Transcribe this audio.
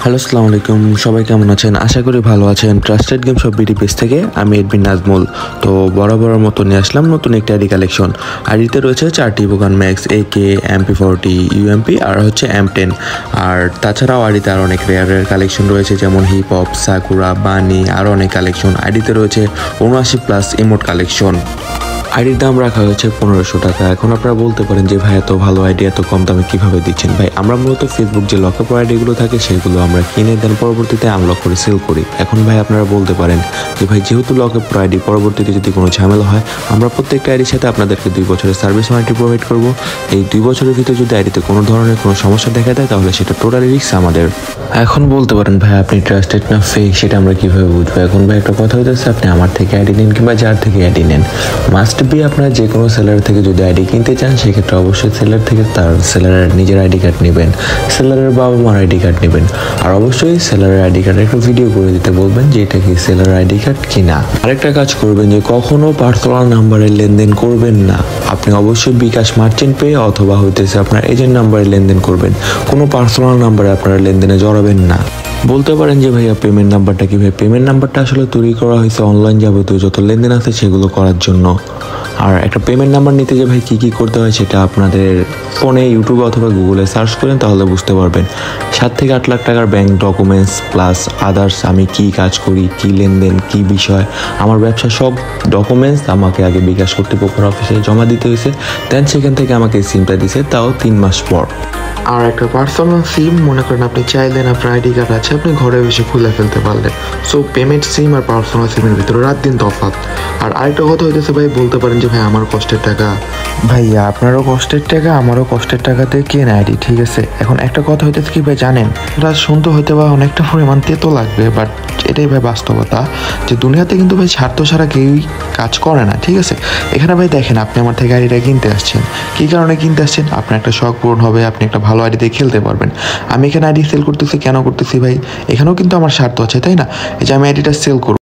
Hello, আসসালামু আলাইকুম। সবাই কেমন আছেন? আশা করি ভালো আছেন। Trusted game shop BD page থেকে আমি এডমিন নাজমুল। তো বরাবরের মতো নিয়ে আসলাম নতুন একটা আইডি কালেকশন। আইডিতে রয়েছে 4টি বোগান ম্যাক্স, AK, MP40, UMP আর হচ্ছে M10। আর তাছাড়াও আইডিতে আরও অনেক রেয়ার কালেকশন রয়েছে, যেমন হিপ হপ, সাকুরা, বানি, আরও অনেক কালেকশন। আইডিতে রয়েছে 79+ ইমোট কালেকশন। আইডির দাম রাখা হয়েছে 1500 টাকা। এখন আপনারা বলতে পারেন যে ভাই, এত ভালো আইডি এত কম দামে কিভাবে দিচ্ছেন? ভাই, আমরা মূলত ফেসবুক যে লকআপ আইডিগুলো থাকে সেগুলো আমরা কিনে দেন, পরবর্তীতে আনলক করে সেল করি। এখন ভাই আপনারা বলতে পারেন যে ভাই, যেহেতু লকআপ আইডি পরবর্তীতে যদি কোনো ঝামেলা হয়, আমরা প্রত্যেকটা আইডির সাথে আপনাদেরকে 2 বছরের সার্ভিস ওয়ারেন্টি প্রোভাইড করব। এই 2 বছরের ভিতরে যদি আইডিতে কোনো ধরনের কোনো সমস্যা দেখা দেয়, তাহলে সেটা টোটালি রিস্ক আমাদের। এখন বলতে পারেন ভাই, আপনি ট্রাস্টেড না ফেক সেটা আমরা কিভাবে বুঝবো? এখন ভাই একটা কথা হইতেছে, আপনি আমার থেকে আইডি নেন কিংবা যার থেকে আইডি নেন, মাস্ট বি আপনারা যে কোনো সেলার থেকে যদি আইডি কিনতে চান, সেক্ষেত্রে অবশ্যই সেলার থেকে তার সেলারের নিজের আইডি কার্ড নেবেন, সেলারের বাবা মার আইডি কার্ড নেবেন, আর অবশ্যই সেলারের আইডি কার্ডের একটা ভিডিও করে দিতে বলবেন যে এটা কি সেলার আইডি কার্ড কিনা। আরেকটা কাজ করবেন যে কখনো পার্সোনাল নাম্বারে লেনদেন করবেন না। আপনি অবশ্যই বিকাশ মার্চেন্ট পে অথবা হইতেছে আপনার এজেন্ট নাম্বারে লেনদেন করবেন। কোনো পার্সোনাল নাম্বারে আপনারা লেনদেনে জড়াবেন না। বলতে পারেন যে ভাইয়া, পেমেন্ট নাম্বারটা কি? ভাই, পেমেন্ট নাম্বারটা আসলে তৈরি করা হয়েছে অনলাইন যাবতীয় যত লেনদেন আছে সেগুলো করার জন্য। আর একটা পেমেন্ট নাম্বার নিতে যে ভাই কী কী করতে হয়, সেটা আপনাদের ফোনে ইউটিউবে অথবা গুগলে সার্চ করেন, তাহলে বুঝতে পারবেন। 7 থেকে 8 লাখ টাকার ব্যাংক ডকুমেন্টস প্লাস আদার্স, আমি কি কাজ করি, কি লেনদেন, কি বিষয়, আমার ব্যবসা, সব ডকুমেন্টস আমাকে আগে বিকাশ কর্তৃপক্ষের অফিসে জমা দিতে হয়েছে। দেন সেখান থেকে আমাকে সিমটা দিছে, তাও 3 মাস পর। আর একটা পার্সোনাল সিম, মনে করেন আপনি চাইলেন আপনার আইডি কার্ড আছে, আপনি ঘরে বসে খুলে ফেলতে পারলেন। সো পেমেন্ট সিম আর পার্সোনাল সিমের ভিতরে রাত দিন তফাৎ। আর আরেকটা কথা হইতেছে ভাই, বলতে পারেন যে ভাই, আমার কষ্টের টাকা। ভাইয়া, আপনারও কষ্টের টাকা, আমারও কষ্টের টাকাতে কেন আইডি, ঠিক আছে? এখন একটা কথা হইতেছে কি ভাই জানেন, এটা শুনতে হইতে বা অনেকটা পরিমাণ তেতো লাগবে, বাট এটাই ভাই বাস্তবতা, যে দুনিয়াতে কিন্তু ভাই স্বার্থ ছাড়া কেউই কাজ করে না, ঠিক আছে? এখানে ভাই দেখেন, আপনি আমার থেকে আইডিটা কিনতে আসছেন, কী কারণে কিনতে আসছেন? আপনার একটা শখ পূরণ হবে, আপনি একটা ভালো আইডি দিয়ে খেলতে পারবেন। আমি এখানে আইডি সেল করতেছি, কেন করতেছি ভাই? এখানেও কিন্তু আমার স্বার্থ আছে, তাই না? এই যে আমি আইডিটা সেল করব,